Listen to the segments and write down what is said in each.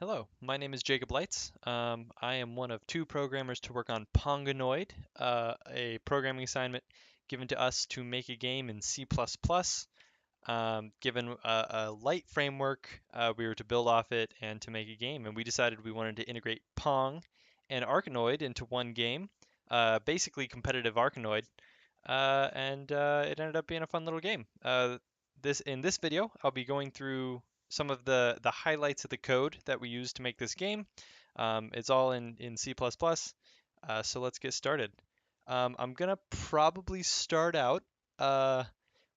Hello, my name is Jacob Leitz. I am one of two programmers to work on Ponganoid, a programming assignment given to us to make a game in C++. Given a light framework, we were to build off it and to make a game, and we decided we wanted to integrate Pong and Arkanoid into one game, basically competitive Arkanoid, and it ended up being a fun little game. In this video, I'll be going through some of the highlights of the code that we use to make this game. It's all in C++, so let's get started. I'm gonna probably start out uh,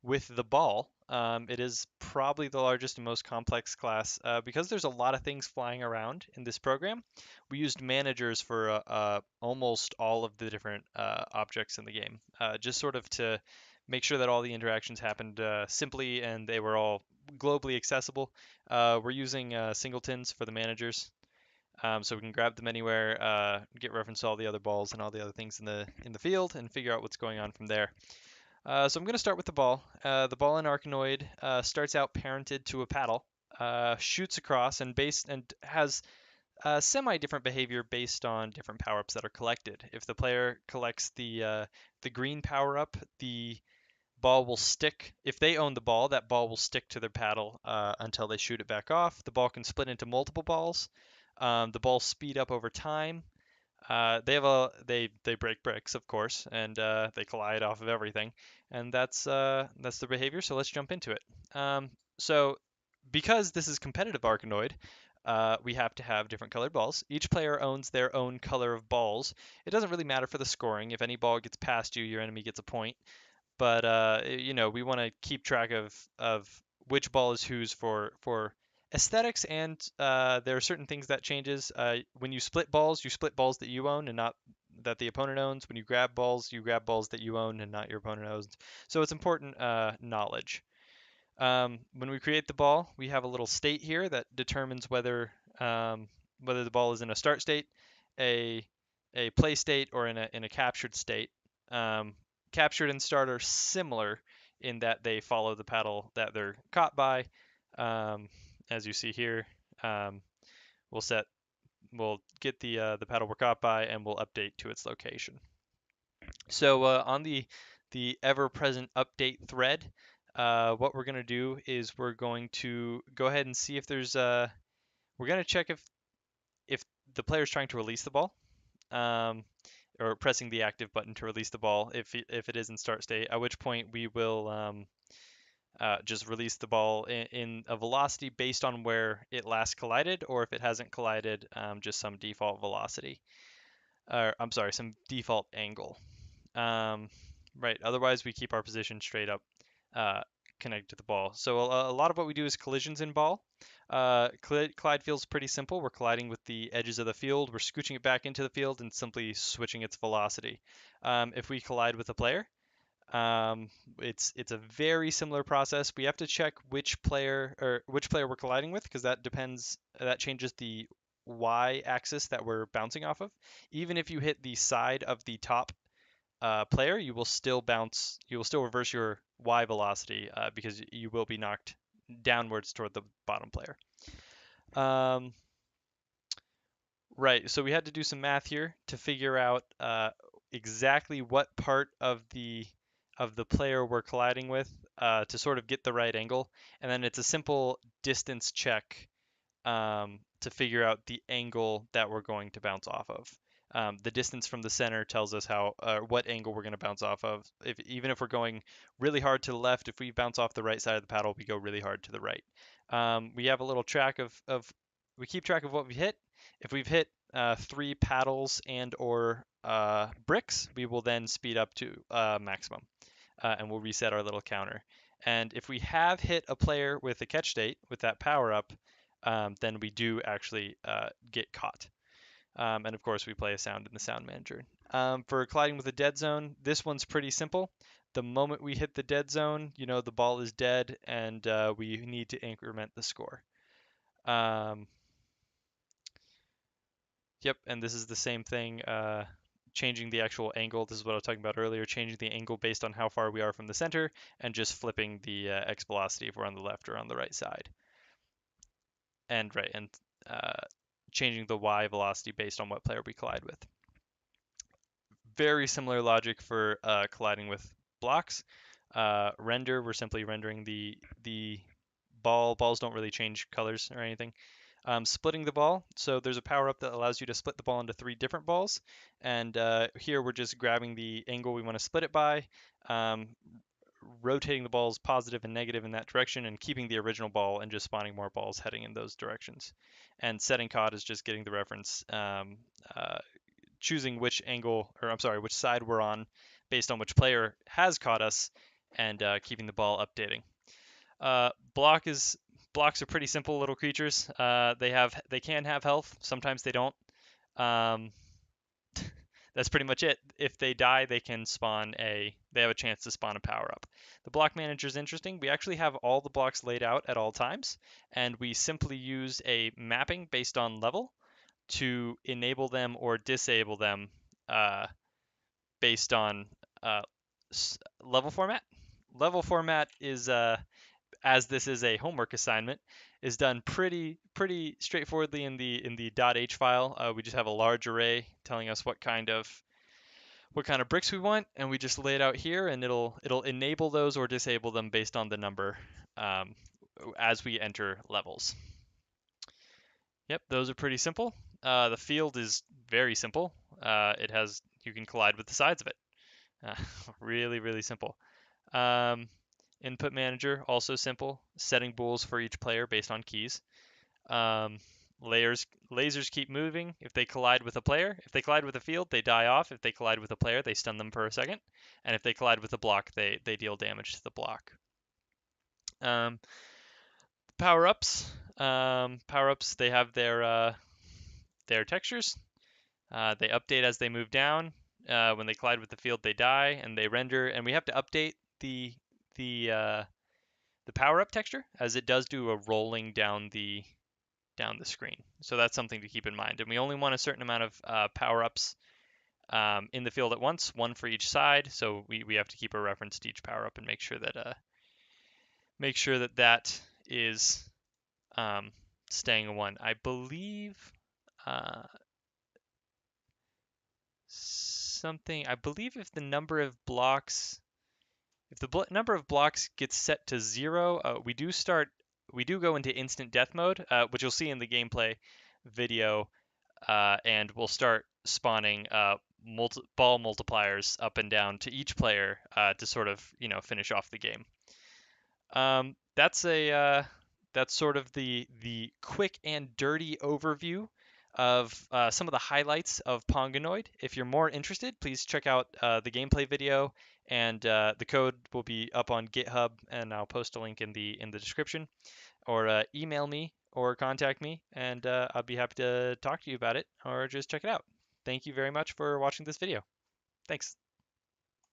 with the ball. It is probably the largest and most complex class because there's a lot of things flying around in this program. We used managers for almost all of the different objects in the game, just sort of to make sure that all the interactions happened simply and they were all globally accessible. We're using singletons for the managers, so we can grab them anywhere, get reference to all the other balls and all the other things in the field, and figure out what's going on from there. So I'm going to start with the ball. The ball in Arkanoid starts out parented to a paddle, shoots across, and has semi-different behavior based on different power-ups that are collected. If the player collects the green power-up, the ball will stick. If they own the ball, that ball will stick to their paddle until they shoot it back off. The ball can split into multiple balls. The balls speed up over time. They break bricks, of course, and they collide off of everything, and that's the behavior. So let's jump into it. So because this is competitive Arkanoid, we have to have different colored balls. Each player owns their own color of balls. It doesn't really matter for the scoring. If any ball gets past you, your enemy gets a point. But we want to keep track of which ball is whose for aesthetics, and there are certain things that changes. When you split balls that you own and not that the opponent owns. When you grab balls that you own and not your opponent owns. So it's important knowledge. When we create the ball, we have a little state here that determines whether the ball is in a start state, a play state, or in a captured state. Um, Captured and start are similar in that they follow the paddle that they're caught by. Um, as you see here, um, we'll set we'll get the paddle we're caught by, and we'll update to its location. So on the ever-present update thread, what we're going to do is we're going to go ahead and see if we're going to check if the player is trying to release the ball, um, or pressing the active button to release the ball if it is in start state, at which point we will just release the ball in a velocity based on where it last collided, or if it hasn't collided, just some default velocity, or I'm sorry, some default angle. Um, right. Otherwise, we keep our position straight up, uh, connected to the ball. So a lot of what we do is collisions in ball. Collide feels pretty simple. We're colliding with the edges of the field. We're scooching it back into the field and simply switching its velocity. If we collide with a player, um, it's a very similar process. We have to check which player we're colliding with, because that changes the y-axis that we're bouncing off of. Even if you hit the side of the top player, you will still reverse your y velocity because you will be knocked downwards toward the bottom player. Um, right, so we had to do some math here to figure out exactly what part of the player we're colliding with to sort of get the right angle, and then it's a simple distance check to figure out the angle that we're going to bounce off of. The distance from the center tells us what angle we're going to bounce off of. Even if we're going really hard to the left, if we bounce off the right side of the paddle, we go really hard to the right. We have a little track we keep track of what we hit. If we've hit 3 paddles and/or bricks, we will then speed up to maximum, and we'll reset our little counter. And if we have hit a player with a catch state with that power up, then we do actually get caught. And of course, we play a sound in the sound manager. For colliding with a dead zone, this one's pretty simple. The moment we hit the dead zone, the ball is dead, and we need to increment the score. Yep, and this is the same thing, changing the actual angle. This is what I was talking about earlier, changing the angle based on how far we are from the center, and just flipping the x velocity if we're on the left or on the right side. And right, and changing the y velocity based on what player we collide with. Very similar logic for colliding with blocks. Render, we're simply rendering the ball. Balls don't really change colors or anything. Splitting the ball. So there's a power up that allows you to split the ball into 3 different balls. And here we're just grabbing the angle we want to split it by, um, rotating the balls positive and negative in that direction, and keeping the original ball and just spawning more balls heading in those directions. And setting COD is just getting the reference, choosing which angle, or I'm sorry, which side we're on based on which player has caught us, and keeping the ball updating. Block is Blocks are pretty simple little creatures. They can have health. Sometimes they don't. Um, that's pretty much it. If they die, they have a chance to spawn a power up. The block manager is interesting. We actually have all the blocks laid out at all times, and we simply use a mapping based on level to enable them or disable them uh, based on uh, level format. Level format is as this is a homework assignment, is done pretty straightforwardly in the .h file. We just have a large array telling us what kind of bricks we want, and we just lay it out here, and it'll enable those or disable them based on the number um, as we enter levels. Yep, those are pretty simple. The field is very simple. You can collide with the sides of it. Really simple. Um, Input manager, also simple. Setting bools for each player based on keys. Um, Lasers keep moving. If they collide with a field, they die off. If they collide with a player, they stun them for a second. And if they collide with a block, they deal damage to the block. Power-ups. Power-ups, they have their textures. They update as they move down. When they collide with the field, they die and they render. And we have to update the power-up texture, as it does do a rolling down the screen. So that's something to keep in mind. And we only want a certain amount of power-ups in the field at once, one for each side. So we have to keep a reference to each power-up and make sure that that is staying a 1. I believe if the number of blocks number of blocks gets set to 0, we do go into instant death mode, which you'll see in the gameplay video, and we'll start spawning ball multipliers up and down to each player to sort of finish off the game. That's sort of the quick and dirty overview of some of the highlights of Ponganoid. If you're more interested, please check out the gameplay video, and the code will be up on GitHub, and I'll post a link in the description. Or email me or contact me, and I'll be happy to talk to you about it, or just check it out. Thank you very much for watching this video. Thanks.